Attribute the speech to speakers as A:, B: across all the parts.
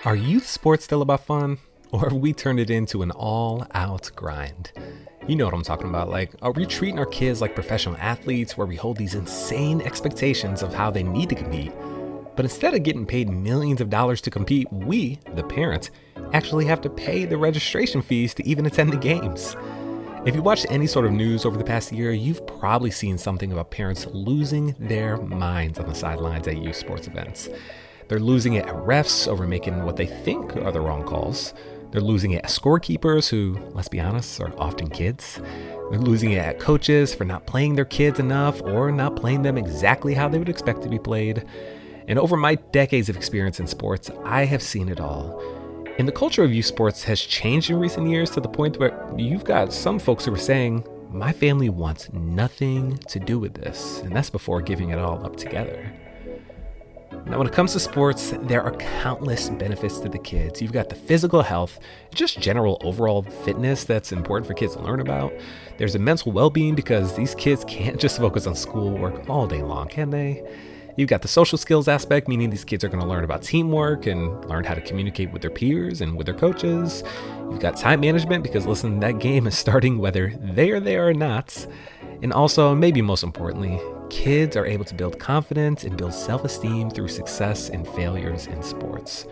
A: Are youth sports still about fun? Or have we turned it into an all-out grind? You know what I'm talking about. Like, are we treating our kids like professional athletes where we hold these insane expectations of how they need to compete? But instead of getting paid millions of dollars to compete, we, the parents, actually have to pay the registration fees to even attend the games. If you watched any sort of news over the past year, you've probably seen something about parents losing their minds on the sidelines at youth sports events. They're losing it at refs over making what they think are the wrong calls. They're losing it at scorekeepers who, let's be honest, are often kids. They're losing it at coaches for not playing their kids enough or not playing them exactly how they would expect to be played. And over my decades of experience in sports, I have seen it all. And the culture of youth sports has changed in recent years to the point where you've got some folks who are saying, my family wants nothing to do with this. And that's before giving it all up together. Now, when it comes to sports, there are countless benefits to the kids. You've got the physical health, just general overall fitness that's important for kids to learn about. There's the mental well-being because these kids can't just focus on schoolwork all day long, can they? You've got the social skills aspect, meaning these kids are going to learn about teamwork and learn how to communicate with their peers and with their coaches. You've got time management because, listen, that game is starting whether they are there or not. And also, maybe most importantly, kids are able to build confidence and build self-esteem through success and failures in sports.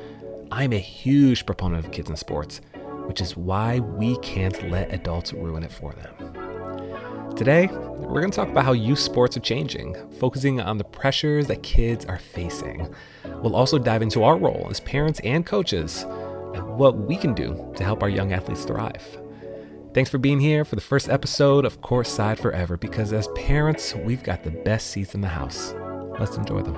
A: I'm a huge proponent of kids in sports, which is why we can't let adults ruin it for them. Today, we're going to talk about how youth sports are changing, focusing on the pressures that kids are facing. We'll also dive into our role as parents and coaches and what we can do to help our young athletes thrive. Thanks for being here for the first episode of Courtside Forever, because as parents, we've got the best seats in the house. Let's enjoy them.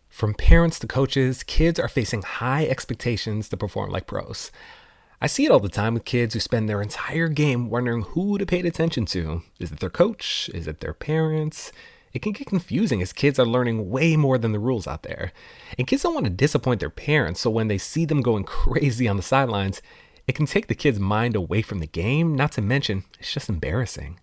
A: From parents to coaches, kids are facing high expectations to perform like pros. I see it all the time with kids who spend their entire game wondering who to pay attention to. Is it their coach? Is it their parents? It can get confusing as kids are learning way more than the rules out there. And kids don't want to disappoint their parents, so when they see them going crazy on the sidelines, it can take the kid's mind away from the game, not to mention it's just embarrassing.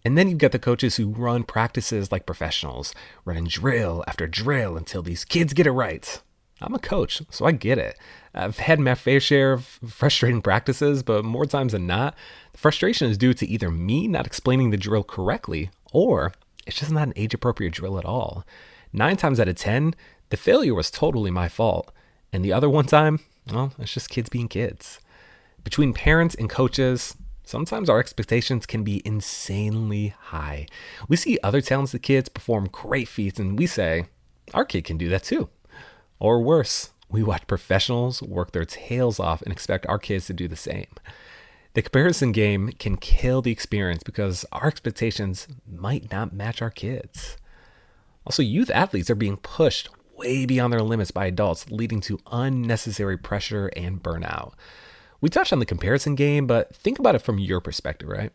A: And then you've got the coaches who run practices like professionals, running drill after drill until these kids get it right. I'm a coach, so I get it. I've had my fair share of frustrating practices, but more times than not, the frustration is due to either me not explaining the drill correctly, or it's just not an age-appropriate drill at all. 9 times out of 10, the failure was totally my fault. And the other one time, well, it's just kids being kids. Between parents and coaches, sometimes our expectations can be insanely high. We see other talented kids perform great feats, and we say, our kid can do that too. Or worse, we watch professionals work their tails off and expect our kids to do the same. The comparison game can kill the experience because our expectations might not match our kids. Also, youth athletes are being pushed way beyond their limits by adults, leading to unnecessary pressure and burnout. We touched on the comparison game, but think about it from your perspective, right?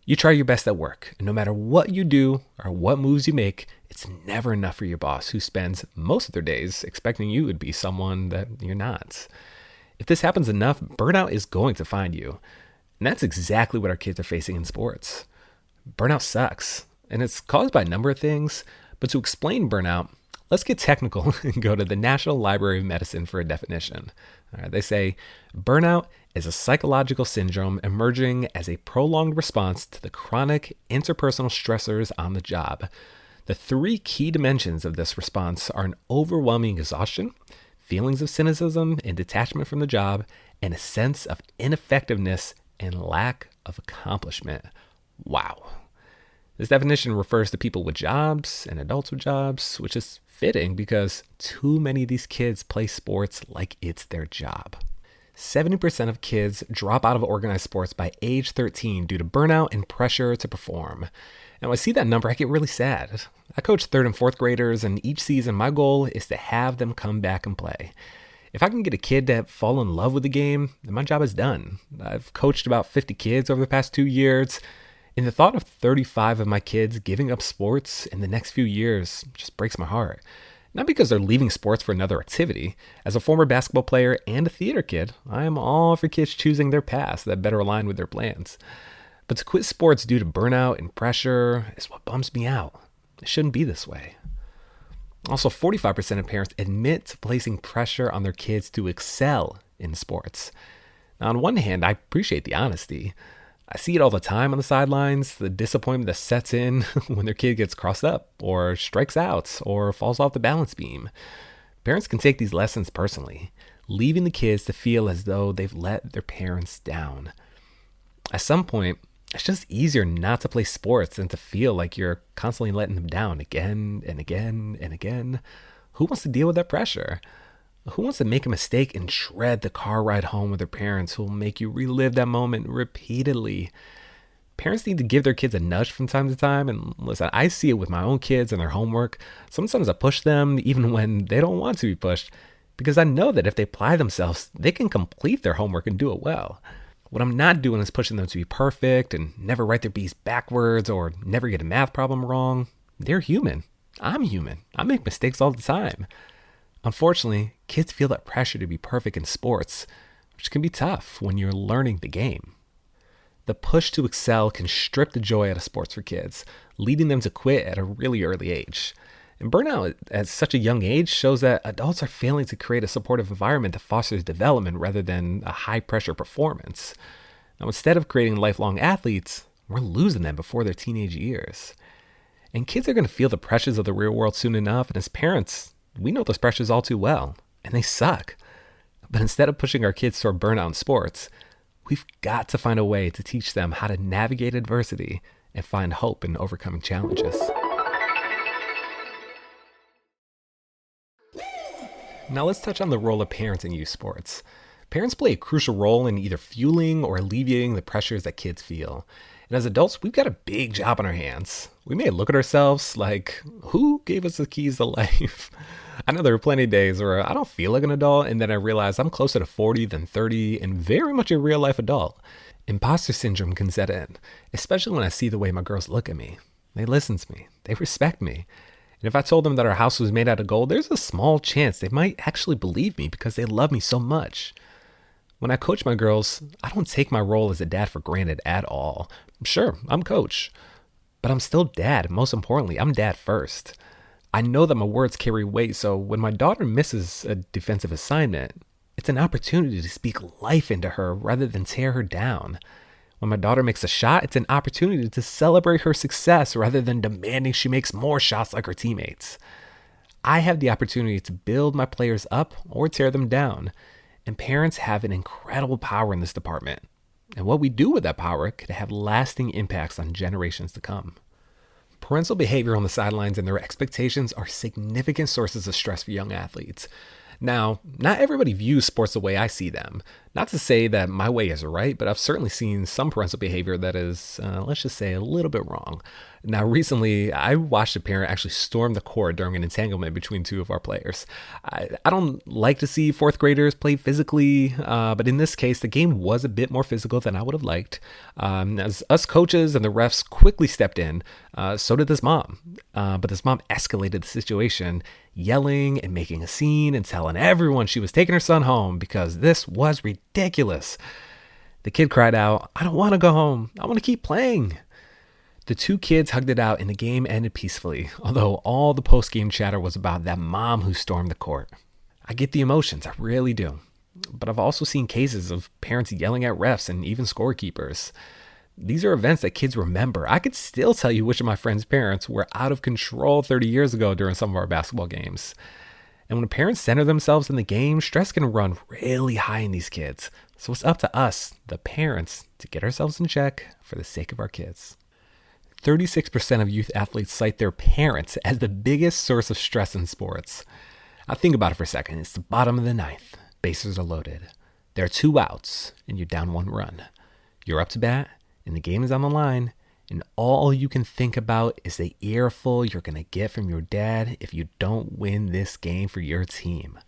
A: You try your best at work, and no matter what you do or what moves you make, it's never enough for your boss, who spends most of their days expecting you to be someone that you're not. If this happens enough, burnout is going to find you. And that's exactly what our kids are facing in sports. Burnout sucks, and it's caused by a number of things. But to explain burnout, let's get technical and go to the National Library of Medicine for a definition. All right, they say, burnout is a psychological syndrome emerging as a prolonged response to the chronic interpersonal stressors on the job. The 3 key dimensions of this response are an overwhelming exhaustion, feelings of cynicism and detachment from the job, and a sense of ineffectiveness and lack of accomplishment. Wow. This definition refers to people with jobs and adults with jobs, which is fitting because too many of these kids play sports like it's their job. 70% of kids drop out of organized sports by age 13 due to burnout and pressure to perform. And when I see that number, I get really sad. I coach 3rd and 4th graders, and each season my goal is to have them come back and play. If I can get a kid to fall in love with the game, then my job is done. I've coached about 50 kids over the past 2 years, and the thought of 35 of my kids giving up sports in the next few years just breaks my heart. Not because they're leaving sports for another activity. As a former basketball player and a theater kid, I am all for kids choosing their paths that better align with their plans. But to quit sports due to burnout and pressure is what bums me out. It shouldn't be this way. Also, 45% of parents admit to placing pressure on their kids to excel in sports. Now, on one hand, I appreciate the honesty. I see it all the time on the sidelines, the disappointment that sets in when their kid gets crossed up, or strikes out, or falls off the balance beam. Parents can take these lessons personally, leaving the kids to feel as though they've let their parents down. At some point, it's just easier not to play sports than to feel like you're constantly letting them down again and again and again. Who wants to deal with that pressure? Who wants to make a mistake and dread the car ride home with their parents who will make you relive that moment repeatedly? Parents need to give their kids a nudge from time to time. And listen, I see it with my own kids and their homework. Sometimes I push them even when they don't want to be pushed, because I know that if they apply themselves, they can complete their homework and do it well. What I'm not doing is pushing them to be perfect and never write their B's backwards or never get a math problem wrong. They're human. I'm human. I make mistakes all the time. Unfortunately, kids feel that pressure to be perfect in sports, which can be tough when you're learning the game. The push to excel can strip the joy out of sports for kids, leading them to quit at a really early age. And burnout at such a young age shows that adults are failing to create a supportive environment that fosters development rather than a high-pressure performance. Now, instead of creating lifelong athletes, we're losing them before their teenage years. And kids are going to feel the pressures of the real world soon enough, and as parents, we know those pressures all too well, and they suck. But instead of pushing our kids toward burnout in sports, we've got to find a way to teach them how to navigate adversity and find hope in overcoming challenges. Now let's touch on the role of parents in youth sports. Parents play a crucial role in either fueling or alleviating the pressures that kids feel. And as adults, we've got a big job on our hands. We may look at ourselves like, who gave us the keys to life? I know there are plenty of days where I don't feel like an adult, and then I realize I'm closer to 40 than 30 and very much a real life adult. Imposter syndrome can set in, especially when I see the way my girls look at me. They listen to me. They respect me. And if I told them that our house was made out of gold, there's a small chance they might actually believe me because they love me so much. When I coach my girls, I don't take my role as a dad for granted at all. Sure, I'm coach, but I'm still dad. And most importantly, I'm dad first. I know that my words carry weight, so when my daughter misses a defensive assignment, it's an opportunity to speak life into her rather than tear her down. When my daughter makes a shot, it's an opportunity to celebrate her success rather than demanding she makes more shots like her teammates. I have the opportunity to build my players up or tear them down, and parents have an incredible power in this department. And what we do with that power could have lasting impacts on generations to come. Parental behavior on the sidelines and their expectations are significant sources of stress for young athletes. Now, not everybody views sports the way I see them. Not to say that my way is right, but I've certainly seen some parental behavior that is, let's just say, a little bit wrong. Now, recently, I watched a parent actually storm the court during an entanglement between two of our players. I don't like to see fourth graders play physically, but in this case, the game was a bit more physical than I would have liked. As us coaches and the refs quickly stepped in, so did this mom. But this mom escalated the situation, yelling and making a scene and telling everyone she was taking her son home because this was ridiculous. The kid cried out, "I don't want to go home. I want to keep playing." The two kids hugged it out and the game ended peacefully, although all the post-game chatter was about that mom who stormed the court. I get the emotions, I really do. But I've also seen cases of parents yelling at refs and even scorekeepers. These are events that kids remember. I could still tell you which of my friends' parents were out of control 30 years ago during some of our basketball games. And when parents center themselves in the game, stress can run really high in these kids. So it's up to us, the parents, to get ourselves in check for the sake of our kids. 36% of youth athletes cite their parents as the biggest source of stress in sports. Now think about it for a second. It's the bottom of the ninth. Bases are loaded. There are 2 outs, and you're down 1 run. You're up to bat, and the game is on the line, and all you can think about is the earful you're going to get from your dad if you don't win this game for your team.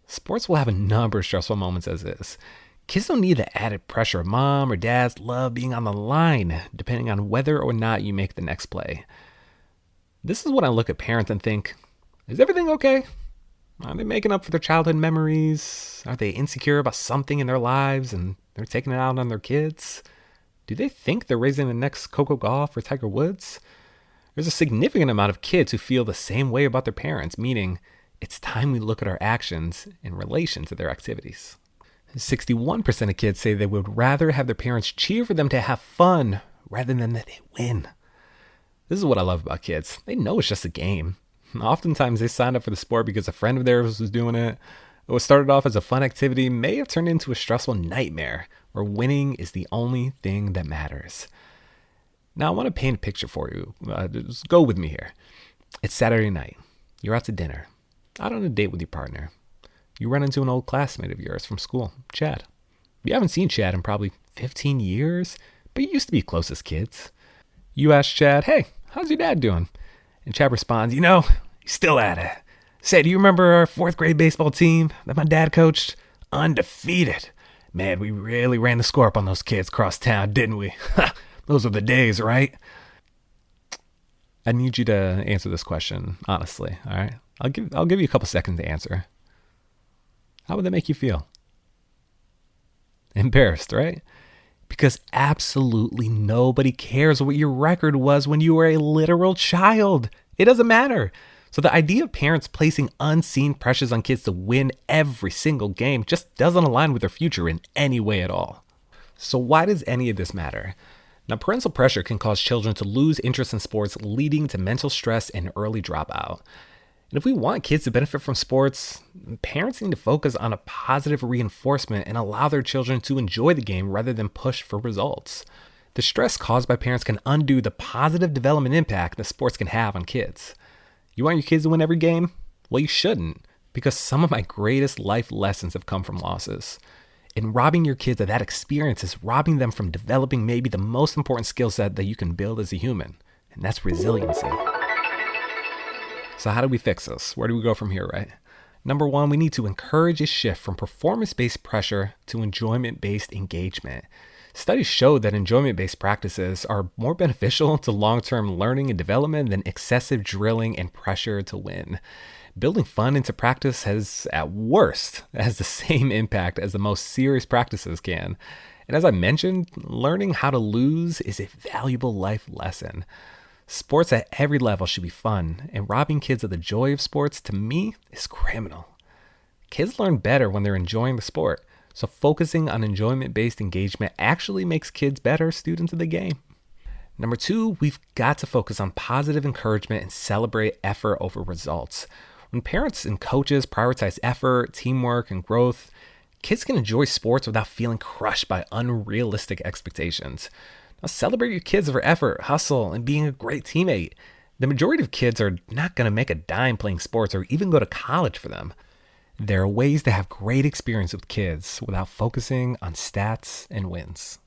A: Sports will have a number of stressful moments as is. Kids don't need the added pressure of mom or dad's love being on the line, depending on whether or not you make the next play. This is when I look at parents and think, Is everything okay? Are they making up for their childhood memories? Are they insecure about something in their lives and they're taking it out on their kids? Do they think they're raising the next Coco Gauff or Tiger Woods? There's a significant amount of kids who feel the same way about their parents, meaning it's time we look at our actions in relation to their activities. 61% of kids say they would rather have their parents cheer for them to have fun rather than that they win. This is what I love about kids. They know it's just a game. Oftentimes they signed up for the sport because a friend of theirs was doing it. What started off as a fun activity may have turned into a stressful nightmare where winning is the only thing that matters. Now I want to paint a picture for you. Just go with me here. It's Saturday night. You're out to dinner. Out on a date with your partner. You run into an old classmate of yours from school, Chad. You haven't seen Chad in probably 15 years, but you used to be close as kids. You ask Chad, "Hey, how's your dad doing?" And Chad responds, he's still at it. Say, "Do you remember our 4th grade baseball team that my dad coached? Undefeated. Man, we really ran the score up on those kids across town, didn't we? Those were the days, right?" I need you to answer this question honestly, all right? I'll give you a couple seconds to answer. How would that make you feel? Embarrassed, right? Because absolutely nobody cares what your record was when you were a literal child. It doesn't matter. So the idea of parents placing unseen pressures on kids to win every single game just doesn't align with their future in any way at all. So why does any of this matter? Now, parental pressure can cause children to lose interest in sports, leading to mental stress and early dropout. And if we want kids to benefit from sports, parents need to focus on a positive reinforcement and allow their children to enjoy the game rather than push for results. The stress caused by parents can undo the positive development impact that sports can have on kids. You want your kids to win every game? Well, you shouldn't, because some of my greatest life lessons have come from losses. And robbing your kids of that experience is robbing them from developing maybe the most important skill set that you can build as a human, and that's resiliency. So how do we fix this? Where do we go from here, right? Number one, we need to encourage a shift from performance-based pressure to enjoyment-based engagement. Studies show that enjoyment-based practices are more beneficial to long-term learning and development than excessive drilling and pressure to win. Building fun into practice has the same impact as the most serious practices can. And as I mentioned, learning how to lose is a valuable life lesson. Sports at every level should be fun, and robbing kids of the joy of sports, to me, is criminal. Kids learn better when they're enjoying the sport, so focusing on enjoyment-based engagement actually makes kids better students of the game. Number two, we've got to focus on positive encouragement and celebrate effort over results. When parents and coaches prioritize effort, teamwork, and growth, kids can enjoy sports without feeling crushed by unrealistic expectations. Now, celebrate your kids for effort, hustle, and being a great teammate. The majority of kids are not going to make a dime playing sports or even go to college for them. There are ways to have great experience with kids without focusing on stats and wins.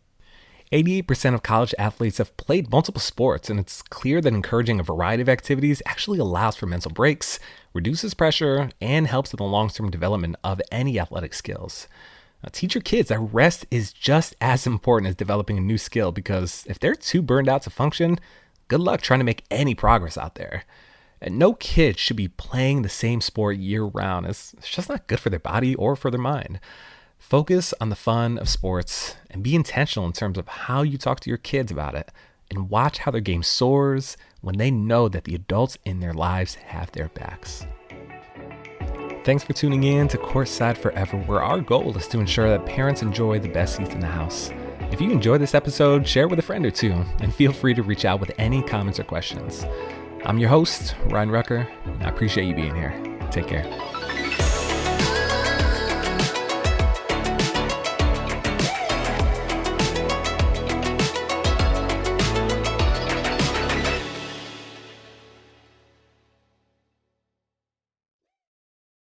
A: 88% of college athletes have played multiple sports, and it's clear that encouraging a variety of activities actually allows for mental breaks, reduces pressure, and helps with the long-term development of any athletic skills. Now, teach your kids that rest is just as important as developing a new skill, because if they're too burned out to function, good luck trying to make any progress out there. And no kid should be playing the same sport year-round. It's just not good for their body or for their mind. Focus on the fun of sports and be intentional in terms of how you talk to your kids about it, and watch how their game soars when they know that the adults in their lives have their backs. Thanks for tuning in to Courtside Forever, where our goal is to ensure that parents enjoy the best seats in the house. If you enjoyed this episode, share it with a friend or two, and feel free to reach out with any comments or questions. I'm your host, Ryan Rucker, and I appreciate you being here. Take care.